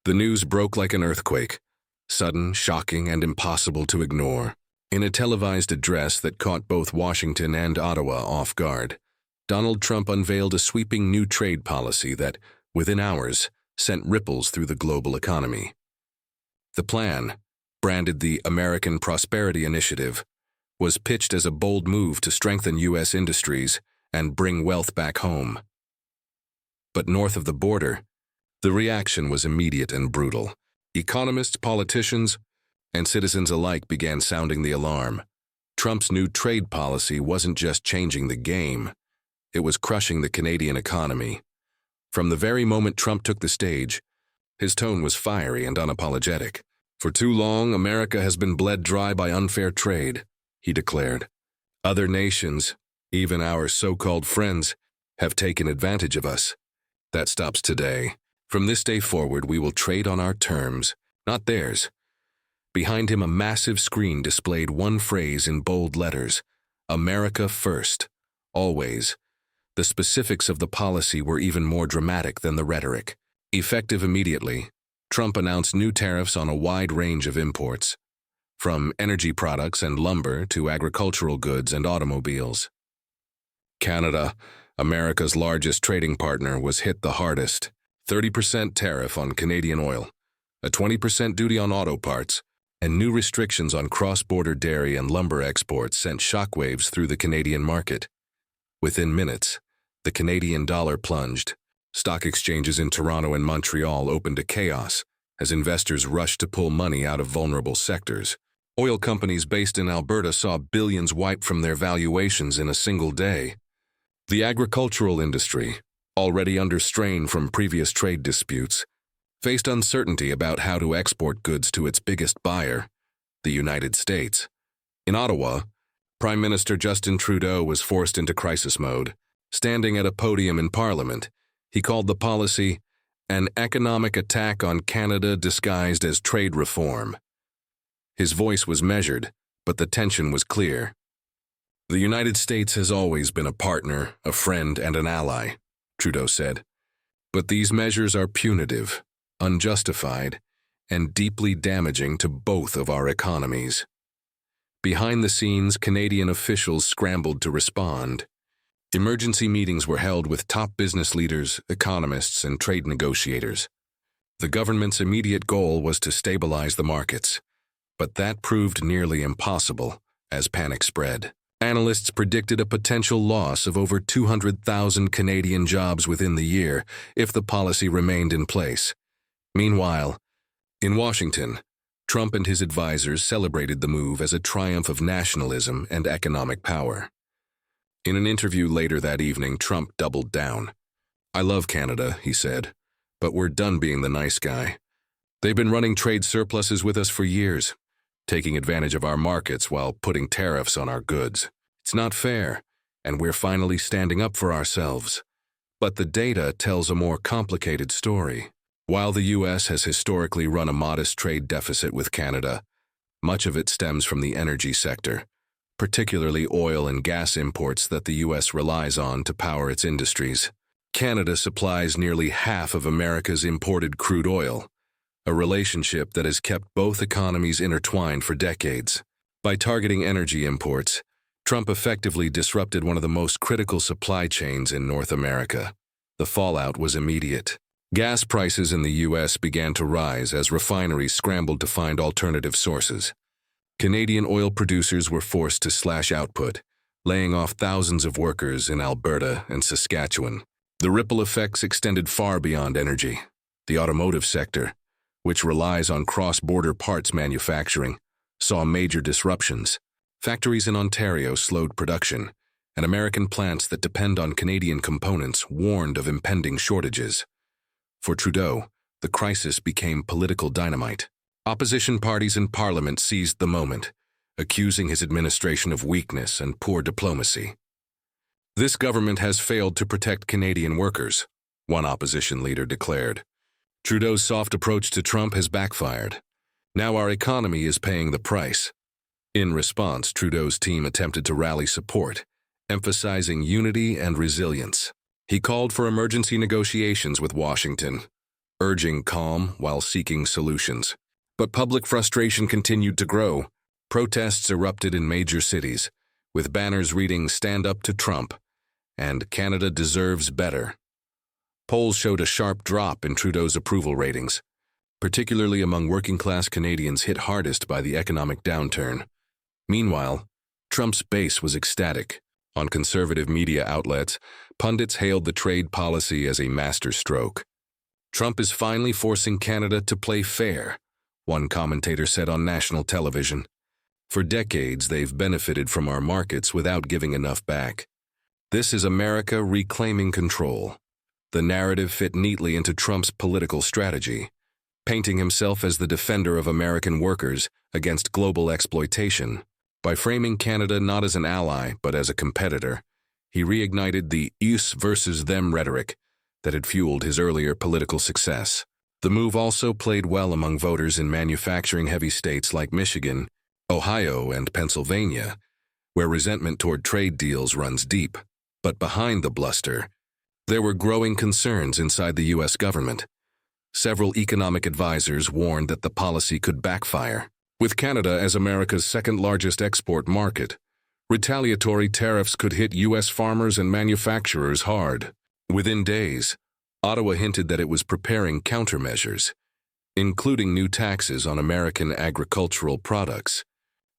The news broke like an earthquake, sudden, shocking, and impossible to ignore. In a televised address that caught both Washington and Ottawa off guard, Donald Trump unveiled a sweeping new trade policy that, within hours, sent ripples through the global economy. The plan, branded the American Prosperity Initiative, was pitched as a bold move to strengthen U.S. industries and bring wealth back home. But north of the border, the reaction was immediate and brutal. Economists, politicians, and citizens alike began sounding the alarm. Trump's new trade policy wasn't just changing the game, it was crushing the Canadian economy. From the very moment Trump took the stage, his tone was fiery and unapologetic. "For too long, America has been bled dry by unfair trade," he declared. "Other nations, even our so-called friends, have taken advantage of us. That stops today. From this day forward, we will trade on our terms, not theirs." Behind him, a massive screen displayed one phrase in bold letters: "America first, always." The specifics of the policy were even more dramatic than the rhetoric. Effective immediately, Trump announced new tariffs on a wide range of imports, from energy products and lumber to agricultural goods and automobiles. Canada, America's largest trading partner, was hit the hardest. 30% tariff on Canadian oil, a 20% duty on auto parts, and new restrictions on cross-border dairy and lumber exports sent shockwaves through the Canadian market. Within minutes, the Canadian dollar plunged. Stock exchanges in Toronto and Montreal opened to chaos as investors rushed to pull money out of vulnerable sectors. Oil companies based in Alberta saw billions wiped from their valuations in a single day. The agricultural industry, already under strain from previous trade disputes, faced uncertainty about how to export goods to its biggest buyer, the United States. In Ottawa, Prime Minister Justin Trudeau was forced into crisis mode. Standing at a podium in Parliament, he called the policy an economic attack on Canada disguised as trade reform. His voice was measured, but the tension was clear. "The United States has always been a partner, a friend, and an ally," Trudeau said. "But these measures are punitive, unjustified, and deeply damaging to both of our economies." Behind the scenes, Canadian officials scrambled to respond. Emergency meetings were held with top business leaders, economists, and trade negotiators. The government's immediate goal was to stabilize the markets, but that proved nearly impossible as panic spread. Analysts predicted a potential loss of over 200,000 Canadian jobs within the year if the policy remained in place. Meanwhile, in Washington, Trump and his advisors celebrated the move as a triumph of nationalism and economic power. In an interview later that evening, Trump doubled down. "I love Canada," he said, "but we're done being the nice guy. They've been running trade surpluses with us for years, taking advantage of our markets while putting tariffs on our goods. It's not fair, and we're finally standing up for ourselves." But the data tells a more complicated story. While the U.S. has historically run a modest trade deficit with Canada, much of it stems from the energy sector, particularly oil and gas imports that the U.S. relies on to power its industries. Canada supplies nearly half of America's imported crude oil, a relationship that has kept both economies intertwined for decades. By targeting energy imports, Trump effectively disrupted one of the most critical supply chains in North America. The fallout was immediate. Gas prices in the U.S. began to rise as refineries scrambled to find alternative sources. Canadian oil producers were forced to slash output, laying off thousands of workers in Alberta and Saskatchewan. The ripple effects extended far beyond energy. The automotive sector, which relies on cross-border parts manufacturing, saw major disruptions. Factories in Ontario slowed production, and American plants that depend on Canadian components warned of impending shortages. For Trudeau, the crisis became political dynamite. Opposition parties in Parliament seized the moment, accusing his administration of weakness and poor diplomacy. "This government has failed to protect Canadian workers," one opposition leader declared. "Trudeau's soft approach to Trump has backfired. Now our economy is paying the price." In response, Trudeau's team attempted to rally support, emphasizing unity and resilience. He called for emergency negotiations with Washington, urging calm while seeking solutions. But public frustration continued to grow. Protests erupted in major cities, with banners reading "Stand up to Trump" and "Canada deserves better." Polls showed a sharp drop in Trudeau's approval ratings, particularly among working-class Canadians hit hardest by the economic downturn. Meanwhile, Trump's base was ecstatic. On conservative media outlets, pundits hailed the trade policy as a masterstroke. "Trump is finally forcing Canada to play fair," one commentator said on national television. "For decades, they've benefited from our markets without giving enough back. This is America reclaiming control." The narrative fit neatly into Trump's political strategy, painting himself as the defender of American workers against global exploitation. By framing Canada not as an ally but as a competitor, he reignited the us versus them rhetoric that had fueled his earlier political success. The move also played well among voters in manufacturing-heavy states like Michigan, Ohio, and Pennsylvania, where resentment toward trade deals runs deep. But behind the bluster, there were growing concerns inside the U.S. government. Several economic advisors warned that the policy could backfire. With Canada as America's second-largest export market, retaliatory tariffs could hit U.S. farmers and manufacturers hard. Within days, Ottawa hinted that it was preparing countermeasures, including new taxes on American agricultural products,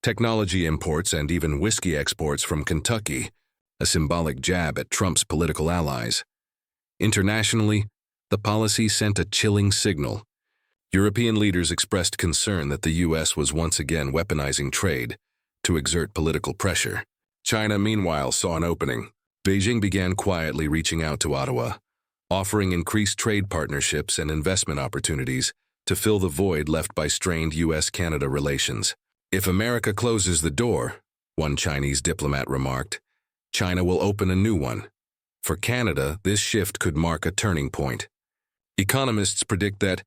technology imports, and even whiskey exports from Kentucky, a symbolic jab at Trump's political allies. Internationally, the policy sent a chilling signal. European leaders expressed concern that the U.S. was once again weaponizing trade to exert political pressure. China, meanwhile, saw an opening. Beijing began quietly reaching out to Ottawa, offering increased trade partnerships and investment opportunities to fill the void left by strained U.S.-Canada relations. "If America closes the door," one Chinese diplomat remarked, "China will open a new one." For Canada, this shift could mark a turning point. Economists predict that,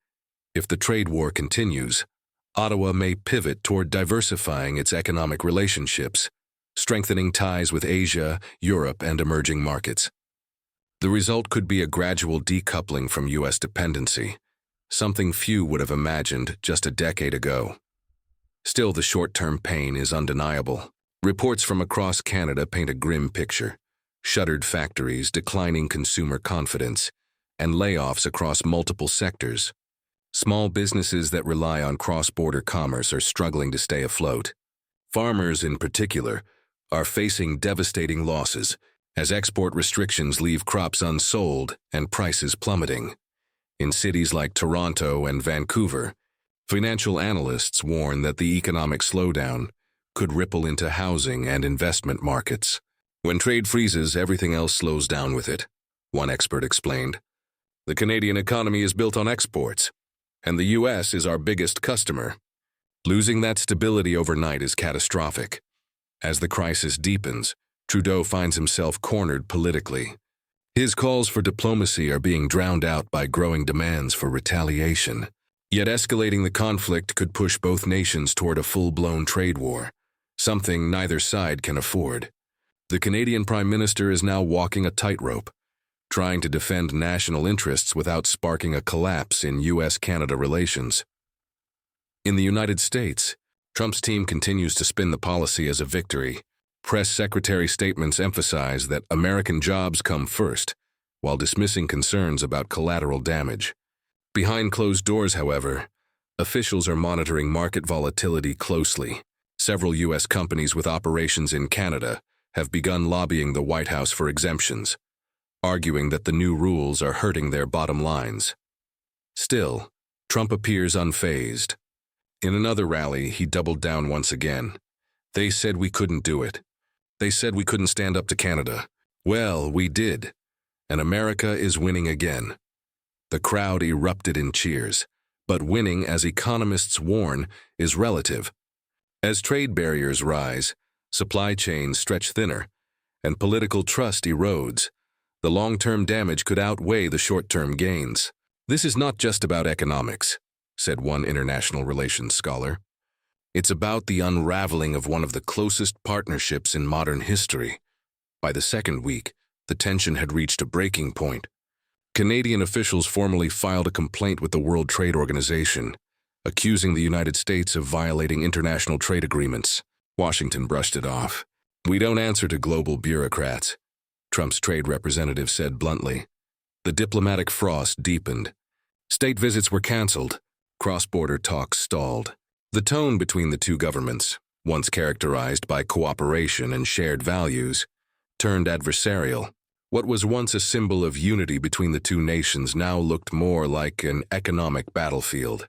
if the trade war continues, Ottawa may pivot toward diversifying its economic relationships, strengthening ties with Asia, Europe, and emerging markets. The result could be a gradual decoupling from U.S. dependency, something few would have imagined just a decade ago. Still, the short-term pain is undeniable. Reports from across Canada paint a grim picture: shuttered factories, declining consumer confidence, and layoffs across multiple sectors. Small businesses that rely on cross-border commerce are struggling to stay afloat. Farmers, in particular, are facing devastating losses as export restrictions leave crops unsold and prices plummeting. In cities like Toronto and Vancouver, financial analysts warn that the economic slowdown could ripple into housing and investment markets. "When trade freezes, everything else slows down with it," one expert explained. "The Canadian economy is built on exports, and the U.S. is our biggest customer. Losing that stability overnight is catastrophic." As the crisis deepens, Trudeau finds himself cornered politically. His calls for diplomacy are being drowned out by growing demands for retaliation. Yet escalating the conflict could push both nations toward a full-blown trade war, something neither side can afford. The Canadian Prime Minister is now walking a tightrope, trying to defend national interests without sparking a collapse in U.S.-Canada relations. In the United States, Trump's team continues to spin the policy as a victory. Press secretary statements emphasize that American jobs come first, while dismissing concerns about collateral damage. Behind closed doors, however, officials are monitoring market volatility closely. Several U.S. companies with operations in Canada have begun lobbying the White House for exemptions, arguing that the new rules are hurting their bottom lines. Still, Trump appears unfazed. In another rally, he doubled down once again. "They said we couldn't do it. They said we couldn't stand up to Canada. Well, we did, and America is winning again." The crowd erupted in cheers, but winning, as economists warn, is relative. As trade barriers rise, supply chains stretch thinner, and political trust erodes, the long-term damage could outweigh the short-term gains. "This is not just about economics," said one international relations scholar. "It's about the unraveling of one of the closest partnerships in modern history." By the second week, the tension had reached a breaking point. Canadian officials formally filed a complaint with the World Trade Organization, accusing the United States of violating international trade agreements. Washington brushed it off. "We don't answer to global bureaucrats," Trump's trade representative said bluntly. The diplomatic frost deepened. State visits were canceled. Cross-border talks stalled. The tone between the two governments, once characterized by cooperation and shared values, turned adversarial. What was once a symbol of unity between the two nations now looked more like an economic battlefield.